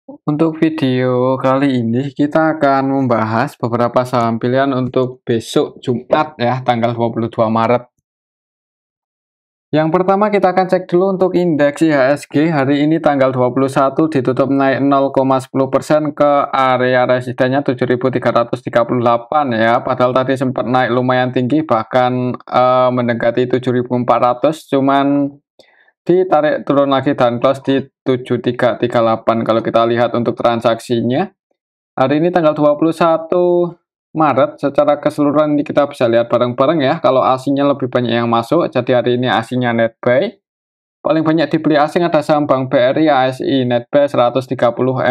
Untuk video kali ini kita akan membahas beberapa saham pilihan untuk besok Jumat ya, tanggal 22 Maret. Yang pertama kita akan cek dulu untuk indeks IHSG hari ini tanggal 21 ditutup naik 0,10% ke area resistennya 7.338 ya. Padahal tadi sempat naik lumayan tinggi bahkan mendekati 7.400, cuman ditarik turun lagi dan close di 7338. Kalau kita lihat untuk transaksinya hari ini tanggal 21 Maret, secara keseluruhan ini kita bisa lihat bareng-bareng ya. Kalau asingnya lebih banyak yang masuk, jadi hari ini asingnya net buy. Paling banyak dibeli asing ada saham Bank BRI, ASI, net buy 130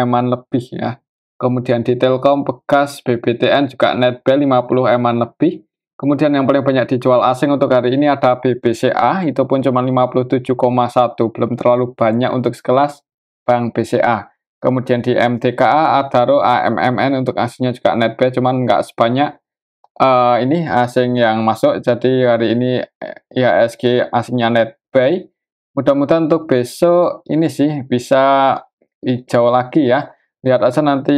eman lebih ya. Kemudian di Telkom, Bekas, BBTN juga net buy 50 eman lebih. Kemudian yang paling banyak dijual asing untuk hari ini ada BBCA, itu pun cuma 57,1, belum terlalu banyak untuk sekelas Bank BCA. Kemudian di MTKA, Adaro, AMMN untuk asingnya juga net buy, cuman nggak sebanyak ini asing yang masuk. Jadi hari ini IHSG asingnya net buy. Mudah-mudahan untuk besok ini sih bisa hijau lagi ya. Lihat aja nanti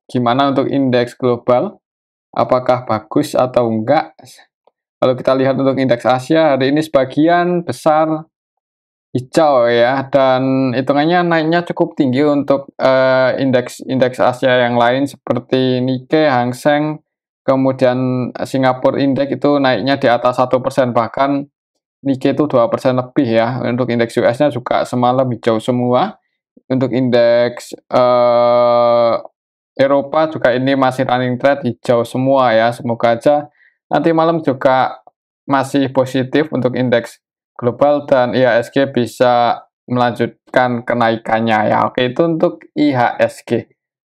gimana untuk indeks global, apakah bagus atau enggak. Kalau kita lihat untuk indeks Asia hari ini sebagian besar hijau ya, dan hitungannya naiknya cukup tinggi untuk indeks Asia yang lain seperti Nikkei, Hang Seng, kemudian Singapore Index itu naiknya di atas 1%, bahkan Nikkei itu 2% lebih ya. Untuk indeks US-nya juga semalam hijau semua. Untuk indeks Eropa juga ini masih running trade hijau semua ya. Semoga aja nanti malam juga masih positif untuk indeks global dan IHSG bisa melanjutkan kenaikannya ya. Oke, itu untuk IHSG.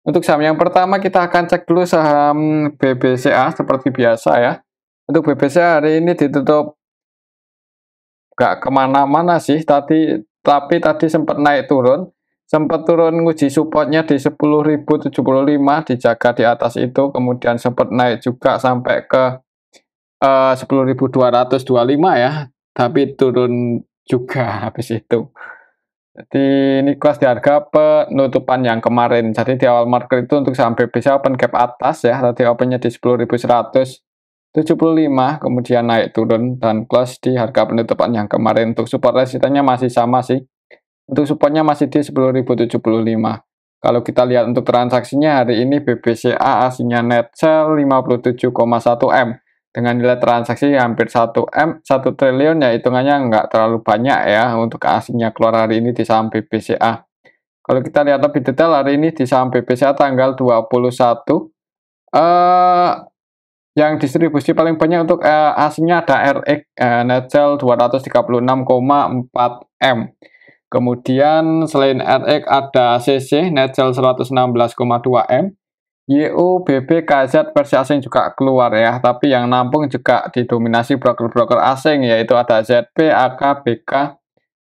Untuk saham yang pertama kita akan cek dulu saham BBCA seperti biasa ya. Untuk BBCA hari ini ditutup nggak kemana-mana sih tapi tadi sempat naik turun, sempat turun nguji supportnya di 10.075, dijaga di atas itu, kemudian sempat naik juga sampai ke 10.225 ya, tapi turun juga habis itu. Jadi ini kelas di harga penutupan yang kemarin. Jadi di awal market itu untuk saham BBC open gap atas ya, tadi opennya di 10.175, kemudian naik turun dan close di harga penutupan yang kemarin. Untuk support resistennya masih sama sih. Untuk supportnya masih di 10.075. Kalau kita lihat untuk transaksinya hari ini BBCA aslinya net sell 57,1 M dengan nilai transaksi hampir 1 M, 1 triliun ya, hitungannya nggak terlalu banyak ya untuk asingnya keluar hari ini di saham BBCA. Kalau kita lihat lebih detail hari ini di saham BBCA tanggal 21 yang distribusi paling banyak untuk asingnya ada RX net sell 236,4 M. Kemudian selain RX ada CC net sell 116,2 M. YU, BB, KZ versi asing juga keluar ya, tapi yang nampung juga didominasi broker-broker asing, yaitu ada ZP, AK, BK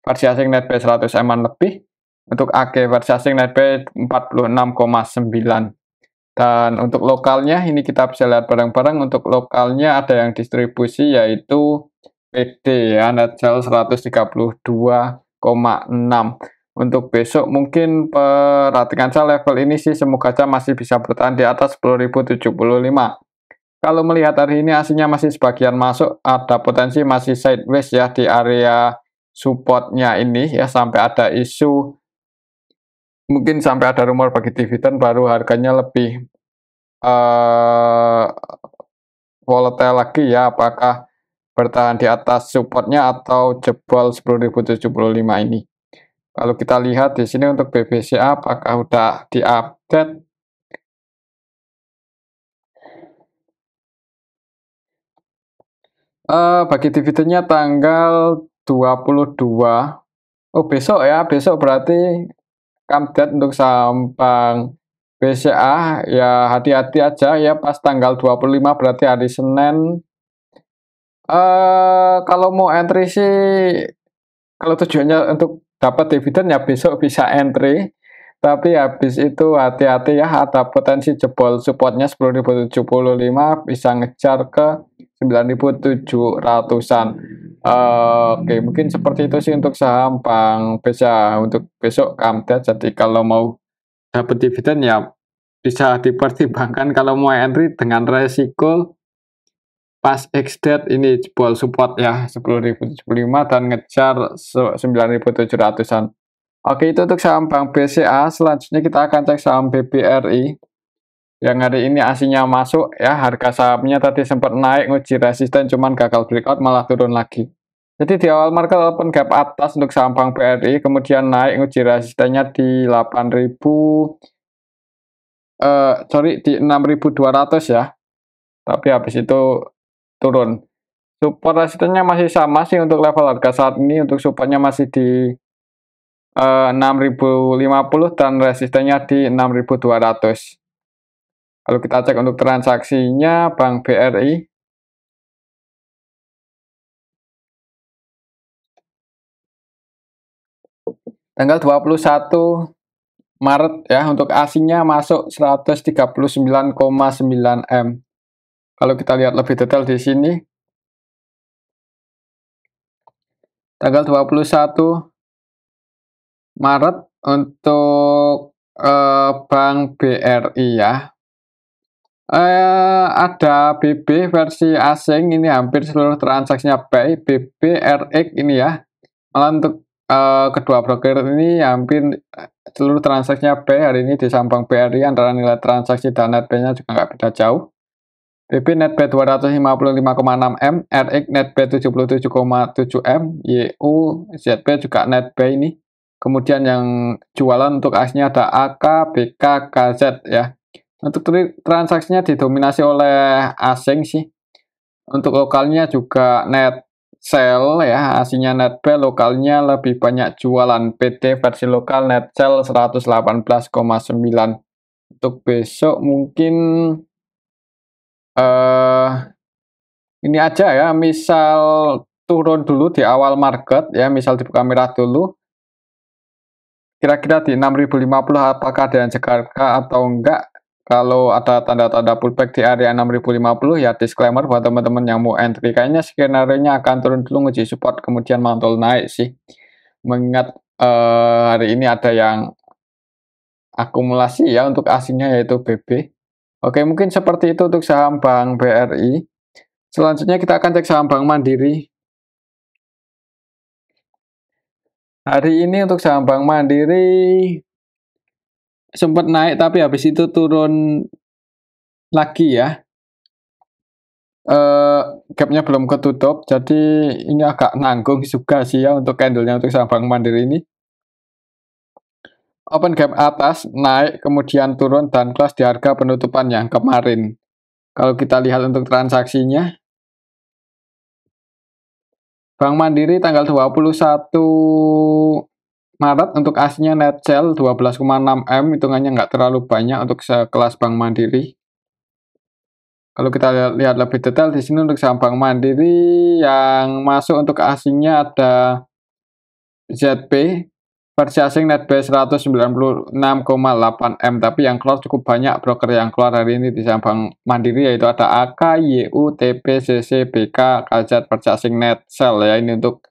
versi asing net buy 100 eman lebih. Untuk AG versi asing net buy 46,9. Dan untuk lokalnya ini kita bisa lihat bareng-bareng. Untuk lokalnya ada yang distribusi yaitu PD ya, net sell 132,6. Untuk besok mungkin perhatikan saya level ini sih, semoga aja masih bisa bertahan di atas 10.075. Kalau melihat hari ini aslinya masih sebagian masuk, ada potensi masih sideways ya di area supportnya ini ya, sampai ada isu, mungkin sampai ada rumor bagi dividen baru harganya lebih volatile lagi ya, apakah bertahan di atas supportnya atau jebol 10.075 ini. Kalau kita lihat di sini untuk BBCA apakah udah diupdate? Bagi dividennya tanggal 22. Oh, besok ya, besok berarti update untuk saham Bank BCA ya, hati-hati aja ya pas tanggal 25 berarti hari Senin. Kalau mau entry sih, kalau tujuannya untuk dapat dividen ya besok bisa entry, tapi habis itu hati-hati ya, ada potensi jebol supportnya 10.075, bisa ngejar ke 9.700-an. Oke, mungkin seperti itu sih untuk saham Bank BCA untuk besok Kamdet. Jadi kalau mau dapat dividen ya bisa dipertimbangkan kalau mau entry dengan resiko pas ex-date ini jebol support ya 10.075 dan ngejar 9.700-an. Oke, itu untuk saham Bank BCA. Selanjutnya kita akan cek saham BBRI yang hari ini aslinya masuk ya. Harga sahamnya tadi sempat naik nguji resisten cuman gagal breakout malah turun lagi. Jadi di awal market open gap atas untuk saham Bank BRI, kemudian naik nguji resistennya di 6.200 ya. Tapi habis itu turun. Support resistennya masih sama sih untuk level harga saat ini. Untuk supportnya masih di 6.050 dan resistennya di 6.200. Kalau kita cek untuk transaksinya Bank BRI, tanggal 21 Maret ya, untuk asingnya masuk 139,9 M. Kalau kita lihat lebih detail di sini, tanggal 21 Maret untuk Bank BRI ya. Ada BB versi asing, ini hampir seluruh transaksinya buy, BBRX ini ya. Malah untuk kedua broker ini hampir seluruh transaksinya buy hari ini di saham Bank BRI, antara nilai transaksi dan net buy-nya juga nggak beda jauh. BB net buy 255,6 M, RX net buy 77,7 M, YU ZB juga net buy ini. Kemudian yang jualan untuk asnya ada AK, BK, KZ ya. Untuk transaksinya didominasi oleh asing sih. Untuk lokalnya juga net sell ya, aslinya net buy, lokalnya lebih banyak jualan. PT versi lokal net sell 118,9. Untuk besok mungkin ini aja ya, misal turun dulu di awal market ya, misal dibuka merah dulu. Kira-kira di 6.050 apakah ada yang jaga atau enggak? Kalau ada tanda-tanda pullback di area 6.050 ya disclaimer buat teman-teman yang mau entry. Kayaknya skenario-nya akan turun dulu nguji support kemudian mantul naik sih. Mengingat hari ini ada yang akumulasi ya untuk asingnya yaitu BB. Oke, mungkin seperti itu untuk saham Bank BRI. Selanjutnya kita akan cek saham Bank Mandiri. Hari ini untuk saham Bank Mandiri sempat naik tapi habis itu turun lagi ya. Gapnya belum ketutup, jadi ini agak nanggung juga sih ya untuk candlenya untuk saham Bank Mandiri ini. Open gap atas, naik, kemudian turun dan close di harga penutupan yang kemarin. Kalau kita lihat untuk transaksinya, Bank Mandiri tanggal 21 Maret untuk aslinya net sell 12,6 M, hitungannya nggak terlalu banyak untuk sekelas Bank Mandiri. Kalau kita lihat lebih detail di sini untuk saham Bank Mandiri yang masuk untuk asingnya ada ZP versi asing net buy 196,8 M, tapi yang keluar cukup banyak broker yang keluar hari ini di saham Bank Mandiri, yaitu ada AK, YU, TP, CC, BK, KZ versi asing net sell ya. Ini untuk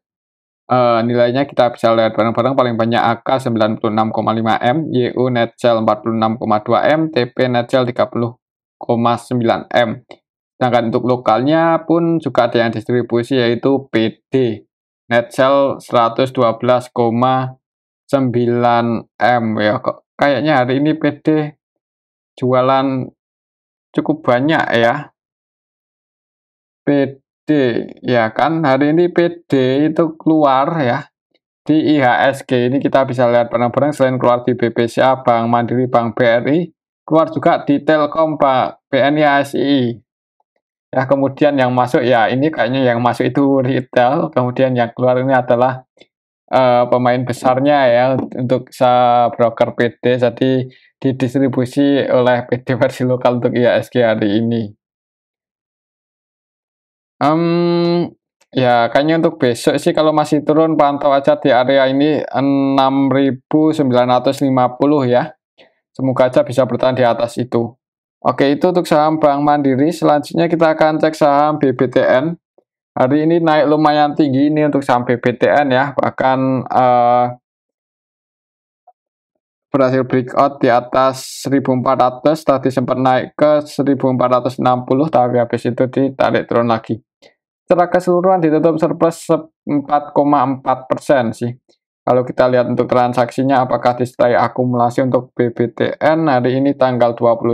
nilainya kita bisa lihat bareng-bareng. Paling banyak AK 96,5 M, YU net sell 46,2 M, TP net sell 30,9 M. Sedangkan untuk lokalnya pun juga ada yang distribusi yaitu PD net sell 112,9 M ya. Kok kayaknya hari ini PD jualan cukup banyak ya. PD ya kan, hari ini PD itu keluar ya di IHSG. Ini kita bisa lihat bareng-bareng, selain keluar di BBCA, Bank Mandiri, Bank BRI, keluar juga di Telkom, Pak, BNI, ASI. Ya, kemudian yang masuk ya ini kayaknya yang masuk itu retail, kemudian yang keluar ini adalah pemain besarnya ya untuk broker PD, jadi didistribusi oleh PD versi lokal untuk IHSG hari ini. Ya kayaknya untuk besok sih kalau masih turun pantau aja di area ini 6.950 ya. Semoga aja bisa bertahan di atas itu. Oke, itu untuk saham Bank Mandiri. Selanjutnya kita akan cek saham BBTN. Hari ini naik lumayan tinggi ini untuk saham BBTN ya, bahkan berhasil breakout di atas 1400, tadi sempat naik ke 1460 tapi habis itu ditarik turun lagi. Secara keseluruhan ditutup surplus 4,4% sih. Kalau kita lihat untuk transaksinya apakah disertai akumulasi untuk BBTN hari ini tanggal 21,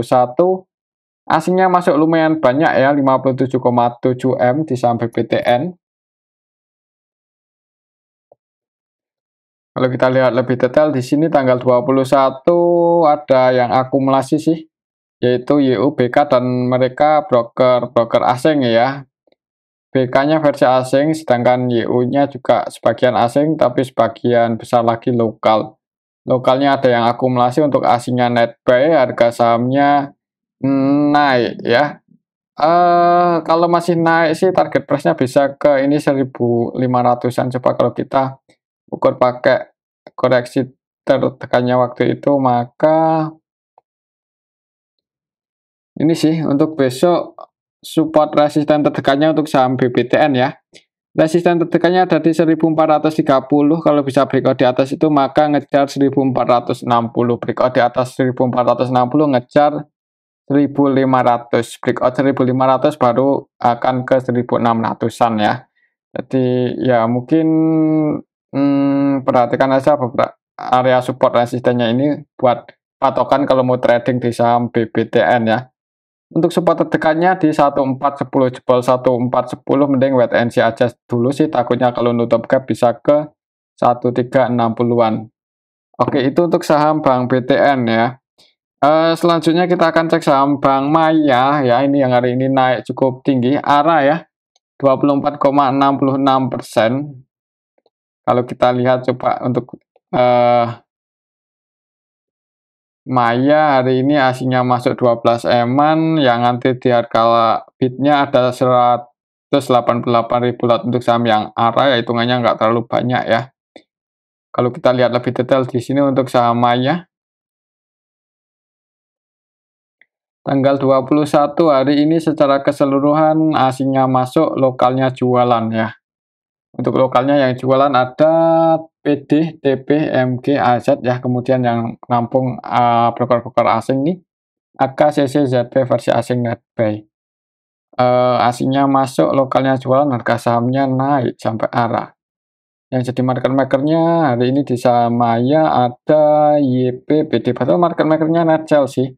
asingnya masuk lumayan banyak ya, 57,7 M di saham BBTN. Kalau kita lihat lebih detail di sini tanggal 21 ada yang akumulasi sih, yaitu YUBK dan mereka broker asing ya. BK-nya versi asing, sedangkan YU-nya juga sebagian asing, tapi sebagian besar lagi lokal. Lokalnya ada yang akumulasi untuk asingnya net buy, harga sahamnya naik ya. Kalau masih naik sih target price-nya bisa ke ini 1.500-an. Coba kalau kita ukur pakai koreksi tertekannya waktu itu, maka ini sih untuk besok support resisten terdekannya untuk saham BBTN ya. Resisten terdekannya ada di 1430, kalau bisa breakout di atas itu maka ngejar 1460, breakout di atas 1460 ngejar 1500, breakout 1500 baru akan ke 1600-an ya. Jadi ya mungkin perhatikan aja beberapa area support resistennya ini buat patokan kalau mau trading di saham BBTN ya. Untuk support terdekatnya di 1410, jebol 1410 mending wait and see aja dulu sih, takutnya kalau nutup gap bisa ke 1360-an. Oke, itu untuk saham Bank BTN ya. Selanjutnya kita akan cek saham Bank Maya ya, ini yang hari ini naik cukup tinggi, ARA ya, 24,66%. Kalau kita lihat coba untuk Maya hari ini asingnya masuk 12 eman, yang nanti di harga bidnya ada 188.000 lot untuk saham yang ARA, ya hitungannya nggak terlalu banyak ya. Kalau kita lihat lebih detail di sini untuk saham Maya, tanggal 21 hari ini secara keseluruhan asingnya masuk, lokalnya jualan ya. Untuk lokalnya yang jualan ada PD, TP, MG, AZ ya, kemudian yang nampung broker-broker asing nih, AKCC, ZP versi asing net buy. Asingnya masuk, lokalnya jualan, harga sahamnya naik sampai arah. Yang jadi market makernya hari ini di saham Maya ada YP, BD, padahal market makernya net sell sih.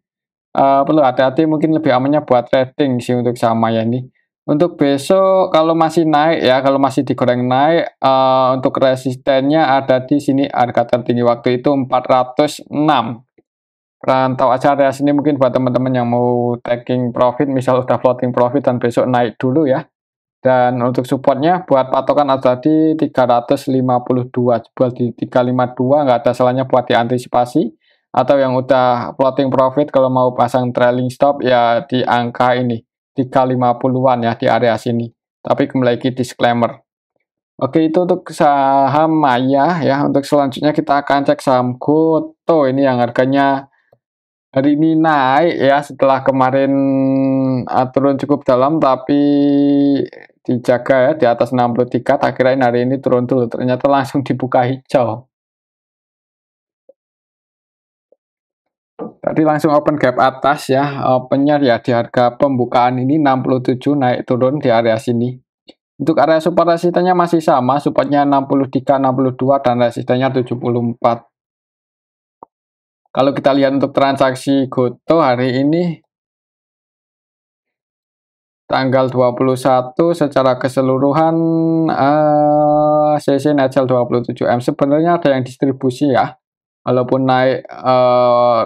Perlu hati-hati, mungkin lebih amannya buat trading sih untuk saham Maya ini. Untuk besok kalau masih naik ya, kalau masih digoreng naik, untuk resistennya ada di sini, harga tertinggi waktu itu 406. Rantau aja area sini mungkin buat teman-teman yang mau taking profit, misal udah floating profit dan besok naik dulu ya. Dan untuk supportnya buat patokan ada di 352, jual di 352, nggak ada salahnya buat diantisipasi. Atau yang udah floating profit kalau mau pasang trailing stop ya di angka ini 350-an ya, di area sini. Tapi kembali lagi disclaimer. Oke, itu untuk saham Maya ya. Untuk selanjutnya kita akan cek saham Goto, ini yang harganya hari ini naik ya, setelah kemarin turun cukup dalam, tapi dijaga ya di atas 63. Tak kirain hari ini turun dulu, ternyata langsung dibuka hijau. Tadi langsung open gap atas ya, opennya ya di harga pembukaan ini 67, naik turun di area sini. Untuk area support resistennya masih sama, supportnya 63, 62 dan resistennya 74. Kalau kita lihat untuk transaksi Goto hari ini tanggal 21 secara keseluruhan CC net sell 27M, sebenarnya ada yang distribusi ya. Walaupun naik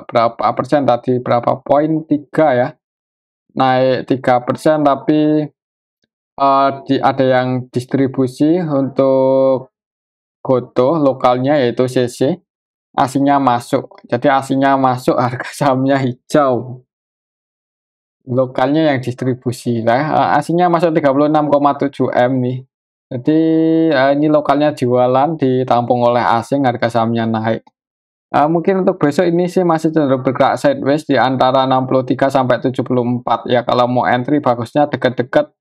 berapa persen tadi, berapa poin, 3 ya, naik 3%, tapi ada yang distribusi untuk Goto lokalnya yaitu CC, asingnya masuk. Jadi asingnya masuk, harga sahamnya hijau. Lokalnya yang distribusi. Nah, asingnya masuk 36,7 M nih. Jadi ini lokalnya jualan, ditampung oleh asing, harga sahamnya naik. Mungkin untuk besok ini sih masih cenderung bergerak sideways di antara 63 sampai 74 ya. Kalau mau entry bagusnya deket-deket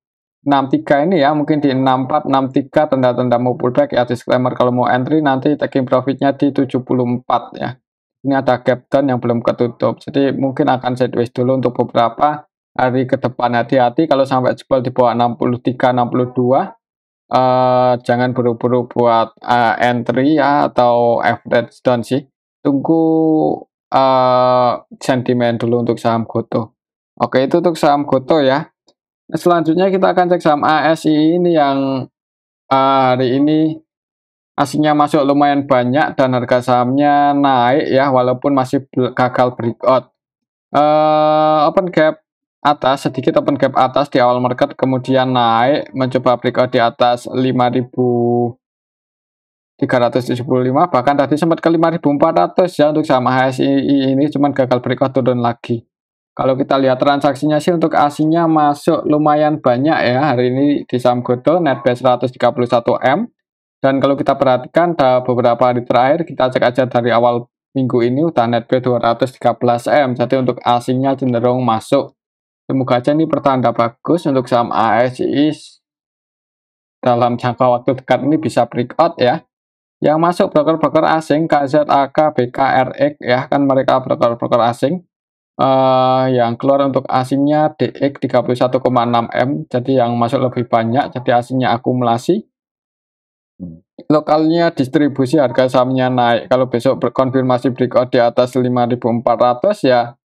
63 ini ya, mungkin di 64, 63 tanda-tanda mau pullback ya, disclaimer kalau mau entry nanti taking profitnya di 74 ya. Ini ada gap down yang belum ketutup, jadi mungkin akan sideways dulu untuk beberapa hari ke depan. Hati-hati kalau sampai jebol di bawah 63, 62, jangan buru-buru buat entry ya atau average down sih. Tunggu sentimen dulu untuk saham Gotoh. Oke, itu untuk saham Gotoh ya. Selanjutnya kita akan cek saham ASI ini yang hari ini aslinya masuk lumayan banyak dan harga sahamnya naik ya walaupun masih gagal breakout. Open gap atas, sedikit open gap atas di awal market, kemudian naik mencoba breakout di atas 5.375, bahkan tadi sempat ke 5.400 ya untuk saham ASI ini, cuman gagal breakout turun lagi. Kalau kita lihat transaksinya sih untuk aslinya masuk lumayan banyak ya hari ini di saham Gotoh, netbuy 131M. Dan kalau kita perhatikan beberapa hari terakhir, kita cek aja dari awal minggu ini udah netbuy 213M. Jadi untuk asingnya cenderung masuk. Semoga aja ini pertanda bagus untuk saham ASI dalam jangka waktu dekat ini bisa breakout ya. Yang masuk broker-broker asing KZAK, BKRX ya, kan mereka broker-broker asing. Yang keluar untuk asingnya DX 31,6M, jadi yang masuk lebih banyak, jadi asingnya akumulasi. Lokalnya distribusi harga sahamnya naik. Kalau besok berkonfirmasi breakout di atas 5.400 ya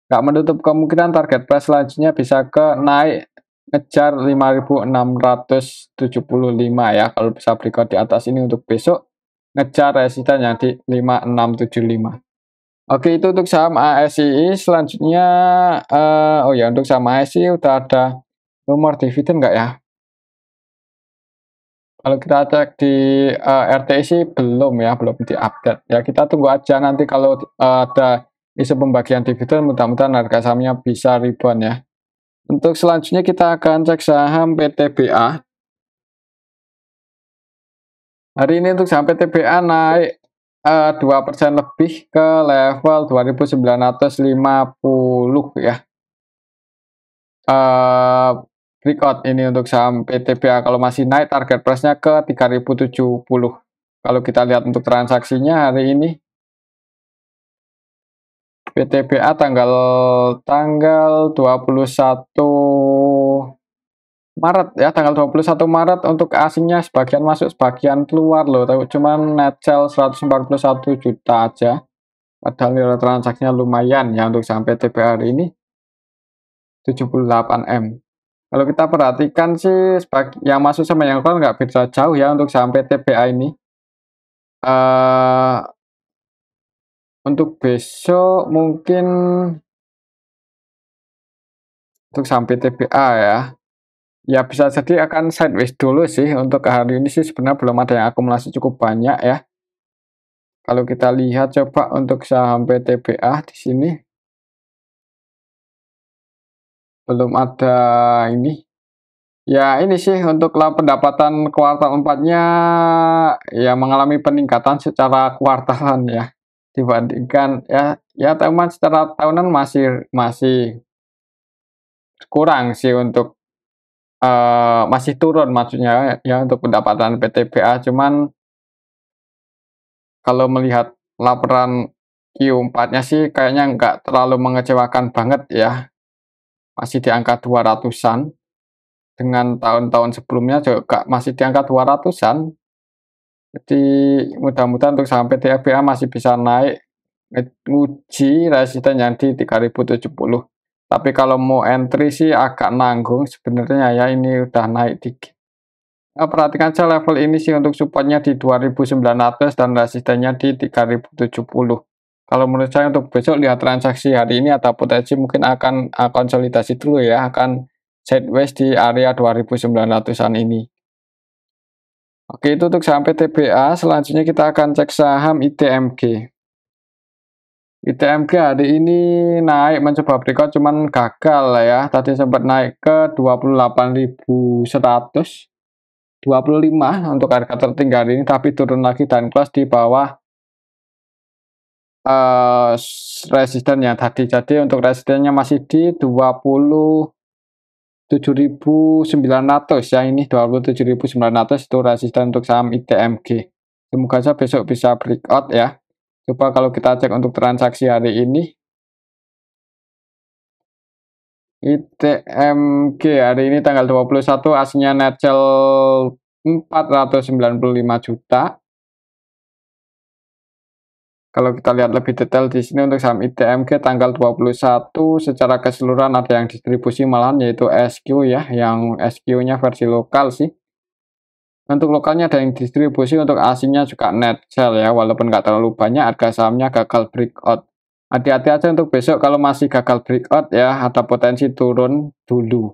nggak menutup kemungkinan target price selanjutnya bisa ke naik ngejar 5.675 ya. Kalau bisa breakout di atas ini untuk besok ngejar resisten yang di 5675. Oke, itu untuk saham ASI. Selanjutnya oh ya, untuk saham ASI udah ada rumor dividen nggak ya? Kalau kita cek di RTI sih belum ya, belum diupdate. Ya kita tunggu aja nanti kalau ada isu pembagian dividen, mudah-mudahan harga sahamnya bisa rebound ya. Untuk selanjutnya kita akan cek saham PTBA. Hari ini untuk saham PTBA naik 2% lebih ke level 2.950 ya. Breakout ini untuk saham PTBA, kalau masih naik target price-nya ke 3.070. Kalau kita lihat untuk transaksinya hari ini PTBA tanggal 21 Maret ya, tanggal 21 Maret untuk asingnya sebagian masuk sebagian keluar loh, cuman net sell 141 juta aja. Padahal nilai transaksinya lumayan ya untuk saham PTBA hari ini 78M. Kalau kita perhatikan sih yang masuk sama yang keluar nggak beda jauh ya untuk saham PTBA ini. Untuk besok mungkin untuk saham PTBA ya bisa jadi akan sideways dulu sih. Untuk hari ini sih sebenarnya belum ada yang akumulasi cukup banyak ya. Kalau kita lihat coba untuk saham PTBA di sini belum ada ini. Ya ini sih untuk pendapatan kuartal 4-nya ya mengalami peningkatan secara kuartalan ya, dibandingkan ya teman secara tahunan masih kurang sih untuk masih turun maksudnya ya untuk pendapatan PTBA. Cuman kalau melihat laporan Q4-nya sih kayaknya nggak terlalu mengecewakan banget ya, masih di angka 200-an. Dengan tahun-tahun sebelumnya juga masih di angka 200-an. Jadi mudah-mudahan untuk saham PTBA masih bisa naik nguji resisten yang di 3.070. Tapi kalau mau entry sih agak nanggung sebenarnya ya, ini udah naik dikit. Perhatikan saja level ini sih untuk supportnya di 2.900 dan resistennya di 3.070. Kalau menurut saya untuk besok lihat transaksi hari ini ada potensi mungkin akan konsolidasi dulu ya, akan sideways di area 2.900-an ini. Oke, itu untuk saham PTBA. Selanjutnya kita akan cek saham ITMG. ITMG hari ini naik mencoba breakout cuman gagal ya. Tadi sempat naik ke 28.125 untuk harga tertinggi hari ini, tapi turun lagi dan close di bawah resistennya tadi. Jadi untuk resistennya masih di 27.900 ya, ini 27.900 itu resisten untuk saham ITMG. Semoga saja besok bisa breakout ya. Coba kalau kita cek untuk transaksi hari ini, ITMG hari ini tanggal 21 aslinya net sell 495 juta. Kalau kita lihat lebih detail di sini untuk saham ITMG tanggal 21 secara keseluruhan ada yang distribusi malahan yaitu SQ ya, yang SQ-nya versi lokal sih. Untuk lokalnya ada yang distribusi, untuk asingnya juga net sell ya, walaupun nggak terlalu banyak, harga sahamnya gagal breakout. Hati-hati aja untuk besok kalau masih gagal breakout ya, ada potensi turun dulu.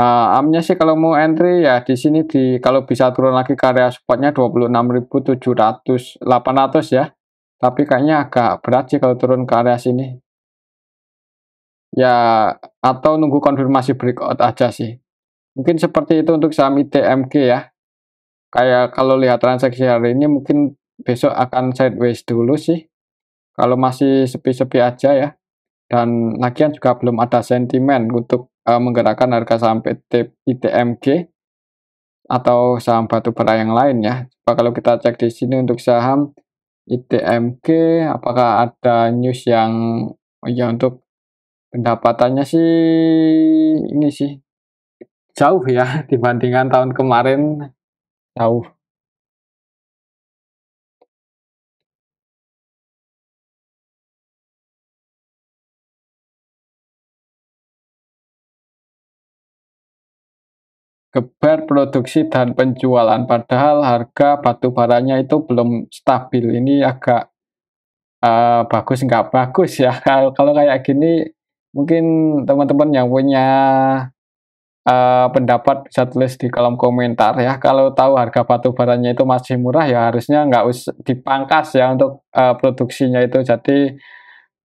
Amnya sih kalau mau entry ya di sini kalau bisa turun lagi ke area supportnya 26.700 800 ya. Tapi kayaknya agak berat sih kalau turun ke area sini. Ya atau nunggu konfirmasi breakout aja sih. Mungkin seperti itu untuk saham ITMG ya. Kayak kalau lihat transaksi hari ini mungkin besok akan sideways dulu sih, kalau masih sepi-sepi aja ya. Dan lagian juga belum ada sentimen untuk menggerakkan harga saham PT ITMG atau saham batubara yang lain ya. Coba kalau kita cek di sini untuk saham ITMG, apakah ada news yang ya untuk pendapatannya sih ini sih jauh ya dibandingkan tahun kemarin, jauh. Geber produksi dan penjualan, padahal harga batu baranya itu belum stabil. Ini agak bagus nggak bagus ya. Kalau kayak gini mungkin teman-teman yang punya pendapat bisa tulis di kolom komentar ya. Kalau tahu harga batu baranya itu masih murah ya harusnya nggak usah dipangkas ya untuk produksinya itu. Jadi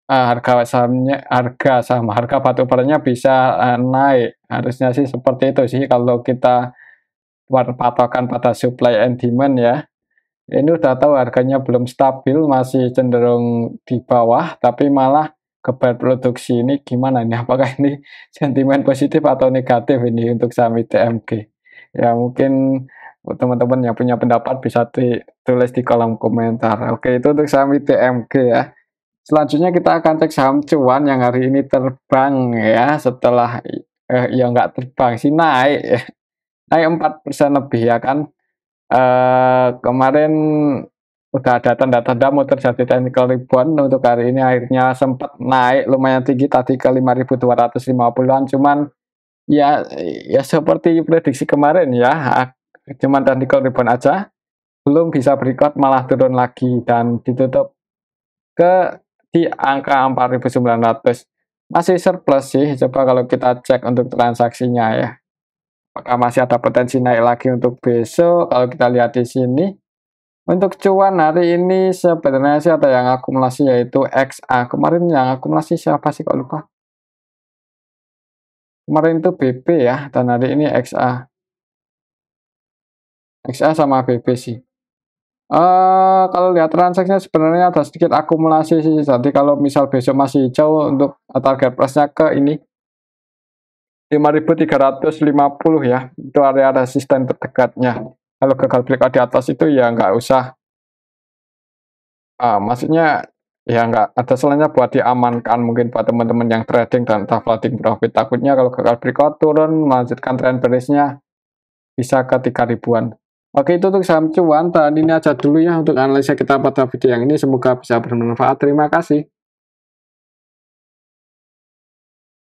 harga batu baranya bisa naik. Harusnya sih seperti itu sih kalau kita patokan pada supply and demand ya. Ini udah tahu harganya belum stabil, masih cenderung di bawah, tapi malah geber produksi ini gimana nih? Apakah ini sentimen positif atau negatif ini untuk saham ITMG? Ya mungkin teman-teman yang punya pendapat bisa tulis di kolom komentar. Oke, itu untuk saham ITMG ya. Selanjutnya kita akan cek saham cuan yang hari ini terbang ya, setelah ya nggak terbang sih, naik ya. Naik 4% lebih ya kan. Kemarin udah ada tanda-tanda mau terjadi technical rebound, untuk hari ini akhirnya sempat naik lumayan tinggi tadi ke 5.250-an, cuman ya seperti prediksi kemarin ya, cuman technical rebound aja, belum bisa breakout malah turun lagi dan ditutup di angka 4.900. Masih surplus sih, coba kalau kita cek untuk transaksinya ya. Apakah masih ada potensi naik lagi untuk besok? Kalau kita lihat di sini, untuk cuan hari ini sebenarnya sih ada yang akumulasi yaitu XA. Kemarin yang akumulasi siapa sih, kok lupa? Kemarin itu BP ya, dan hari ini XA. XA sama BP sih. Kalau lihat transaksinya sebenarnya ada sedikit akumulasi sih. Jadi kalau misal besok masih hijau untuk target price-nya ke ini 5.350 ya, itu area resisten terdekatnya. Kalau gagal breakout di atas itu ya nggak usah, maksudnya ya nggak ada salahnya buat diamankan mungkin buat teman-teman yang trading dan entah floating profit. Takutnya kalau gagal breakout turun melanjutkan trend bearish-nya bisa ke 3.000-an. Oke, itu untuk saham cuan dan ini aja dulu ya untuk analisa kita pada video yang ini, semoga bisa bermanfaat. Terima kasih.